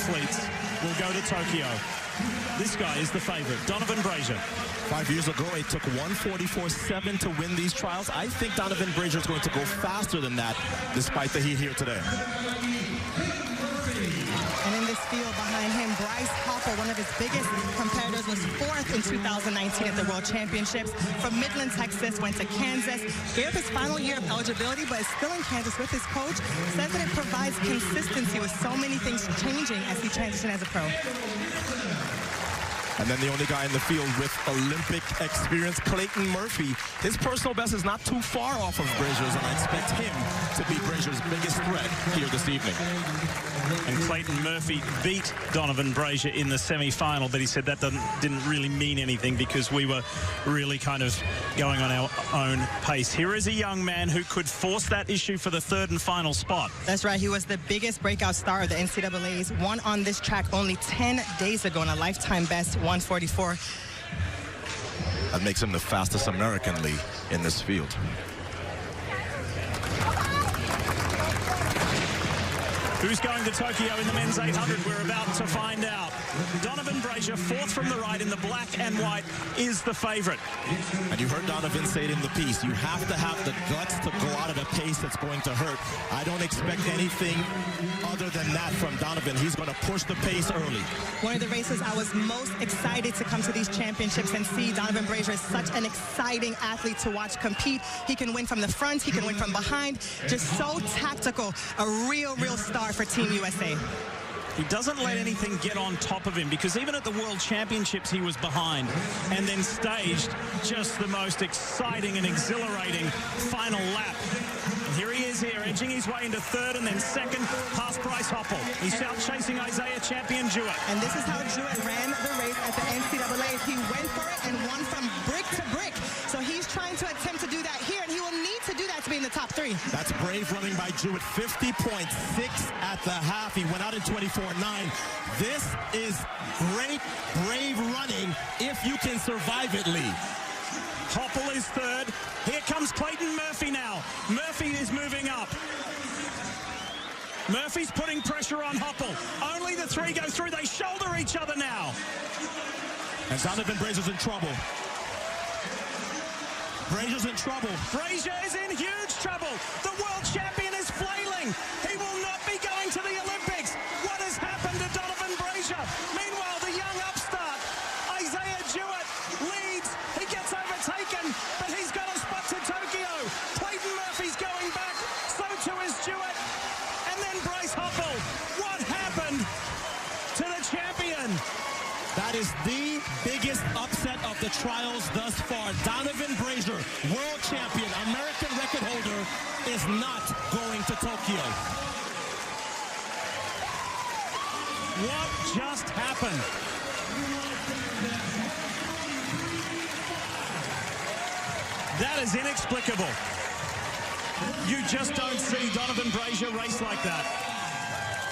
athletes will go to Tokyo. This guy is the favorite, Donovan Brazier. 5 years ago, it took 1:44.7 to win these trials. I think Donovan Brazier is going to go faster than that, despite the heat here today. And in this field behind him, Bryce Hoppel, one of his biggest competitors, was 4th in 2019 at the World Championships. From Midland, Texas, went to Kansas, gave up his final year of eligibility, but is still in Kansas with his coach. Says that it provides consistency with so many things changing as he transitions as a pro. And then the only guy in the field with Olympic experience, Clayton Murphy. His personal best is not too far off of Brazier's, and I expect him to be Brazier's biggest threat here this evening. And Clayton Murphy beat Donovan Brazier in the semi-final, but he said that didn't really mean anything because we were really kind of going on our own pace. Here is a young man who could force that issue for the 3rd and final spot. That's right. He was the biggest breakout star of the NCAA's. Won on this track only 10 days ago in a lifetime best 1:44. That makes him the fastest American in this field. Who's going to Tokyo in the men's 800? We're about to find out. Donovan Brazier, 4th from the right in the black and white, is the favorite. And you heard Donovan say it in the piece. You have to have the guts to go out at a pace that's going to hurt. I don't expect anything other than that from Donovan. He's going to push the pace early. One of the races I was most excited to come to these championships and see. Donovan Brazier is such an exciting athlete to watch compete. He can win from the front. He can win from behind. Just so tactical. A real star for Team USA. He doesn't let anything get on top of him because even at the World Championships he was behind and then staged just the most exciting and exhilarating final lap. And here he is here, edging his way into 3rd and then 2nd past Bryce Hoppel. He's out chasing Isaiah champion Jewett. And this is how Jewett ran the race at the NCAA. He went for it and won from brick to brick. So he's trying to attempt to do that here, and he will need to do that to be in the top 3. That's brave running by Jewett. 50.6 at the half. He went out in 24.9. This is great, brave running if you can survive it, Lee. Hoppel is 3rd. Here comes Clayton Murphy now. Murphy is moving up. Murphy's putting pressure on Hoppel. Only the 3 go through. They shoulder each other now. And Donovan Brazier's in trouble. Brazier's in trouble. Brazier is in huge trouble. The world champion is flailing. He will not be going to the Olympics. What has happened to Donovan Brazier? Meanwhile, the young upstart, Isaiah Jewett, leads. He gets overtaken, but he's got a spot to Tokyo. Clayton Murphy's going back. So too is Jewett. And then Bryce Hoppel. What happened to the champion? That is the biggest upset of the trials thus far. Donovan Brazier, world champion, American record holder, is not going to Tokyo. What just happened? That is inexplicable. You just don't see Donovan Brazier race like that.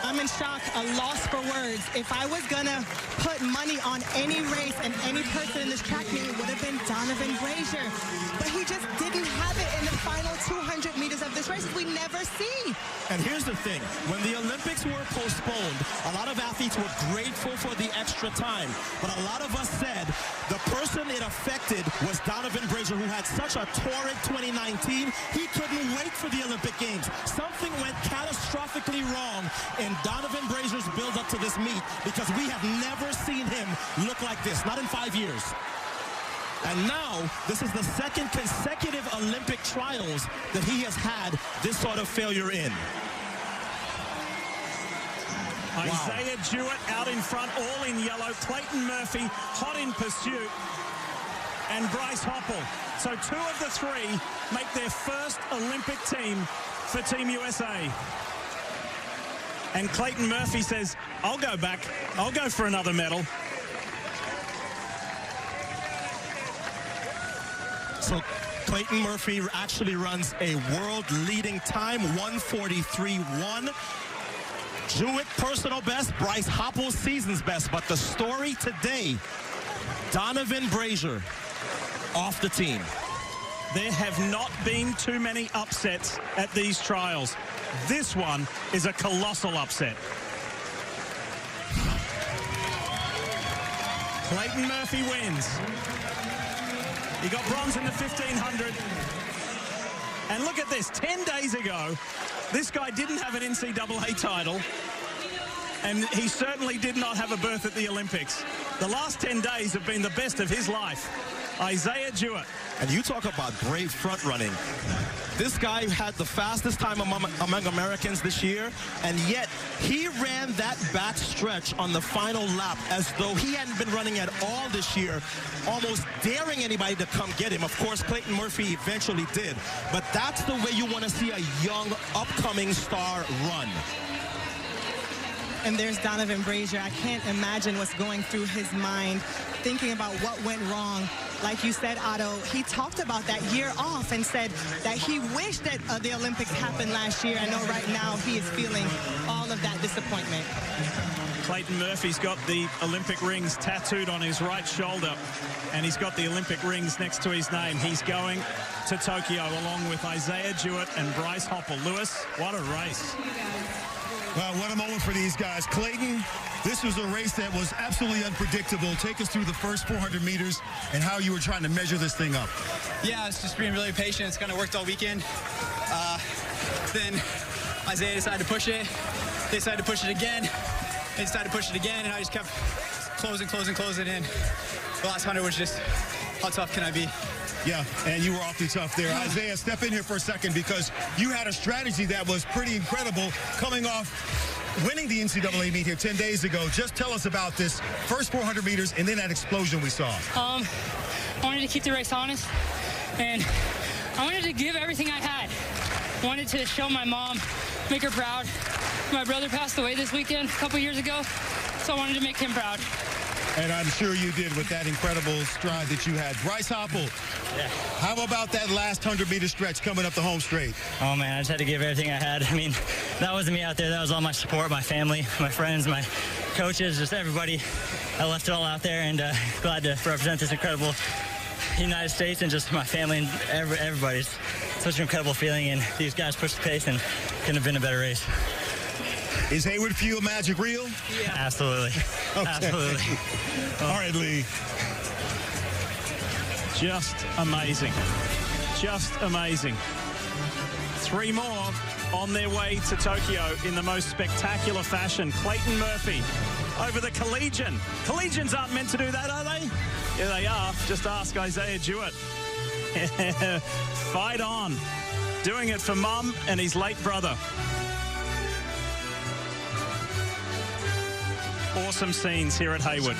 I'm in shock, a loss for words. If I was gonna put money on any race and any person in this track meet, it would have been Donovan Brazier. But he just didn't have it in the final 200 meters of this race. We never see. And here's the thing, when the Olympics were postponed, a lot of athletes were grateful for the extra time. But a lot of us said the person it affected was Donovan Brazier, who had such a torrid 2019. He couldn't wait for the Olympic Games. Something went catastrophically wrong in Donovan Brazier's build up to this meet, because we have never seen him look like this, not in 5 years. And now, this is the 2nd consecutive Olympic trials that he has had this sort of failure in. Wow. Isaiah Jewett out in front, all in yellow. Clayton Murphy hot in pursuit. And Bryce Hoppel. So 2 of the 3 make their first Olympic team for Team USA. And Clayton Murphy says, I'll go back. I'll go for another medal. So Clayton Murphy actually runs a world-leading time, 1:43.1. Jewett personal best, Bryce Hoppel season's best. But the story today, Donovan Brazier off the team. There have not been too many upsets at these trials. This one is a colossal upset. Clayton Murphy wins. He got bronze in the 1500. And look at this, 10 days ago, this guy didn't have an NCAA title, and he certainly did not have a berth at the Olympics. The last 10 days have been the best of his life. Isaiah Jewett. And you talk about great front running. This guy had the fastest time among Americans this year, and yet he ran that back stretch on the final lap as though he hadn't been running at all this year, almost daring anybody to come get him. Of course, Clayton Murphy eventually did, but that's the way you want to see a young, upcoming star run. And there's Donovan Brazier. I can't imagine what's going through his mind, thinking about what went wrong. Like you said, Otto, he talked about that year off and said that he wished that the Olympics happened last year. I know right now he is feeling all of that disappointment. Clayton Murphy's got the Olympic rings tattooed on his right shoulder, and he's got the Olympic rings next to his name. He's going to Tokyo along with Isaiah Jewett and Bryce Hoppel. Lewis, what a race. What a moment for these guys. Clayton, this was a race that was absolutely unpredictable. Take us through the first 400 meters and how you were trying to measure this thing up. Yeah, it's just being really patient. It's kind of worked all weekend. Then Isaiah decided to push it. They decided to push it again. They decided to push it again, and I just kept closing, and the last 100 was just, how tough can I be? Yeah, and you were awfully tough there. Isaiah, step in here for a second, because you had a strategy that was pretty incredible coming off winning the NCAA meet here 10 days ago. Just tell us about this first 400 meters and then that explosion we saw. I wanted to keep the race honest, and I wanted to give everything I had. I wanted to show my mom, make her proud. My brother passed away this weekend a couple years ago, so I wanted to make him proud. And I'm sure you did with that incredible stride that you had. Bryce Hoppel, yeah. How about that last 100-meter stretch coming up the home straight? Oh, man, I just had to give everything I had. I mean, that wasn't me out there. That was all my support, my family, my friends, my coaches, just everybody. I left it all out there, and glad to represent this incredible United States and just my family and everybody's. Such an incredible feeling, and these guys pushed the pace, and couldn't have been a better race. Is Hayward Field magic real? Yeah. Absolutely. Okay. Absolutely. All right, Lee. Just amazing. Just amazing. 3 more on their way to Tokyo in the most spectacular fashion. Clayton Murphy over the collegian. Collegians aren't meant to do that, are they? Yeah, they are. Just ask Isaiah Jewett. Fight on. Doing it for Mum and his late brother. Awesome scenes here at Hayward.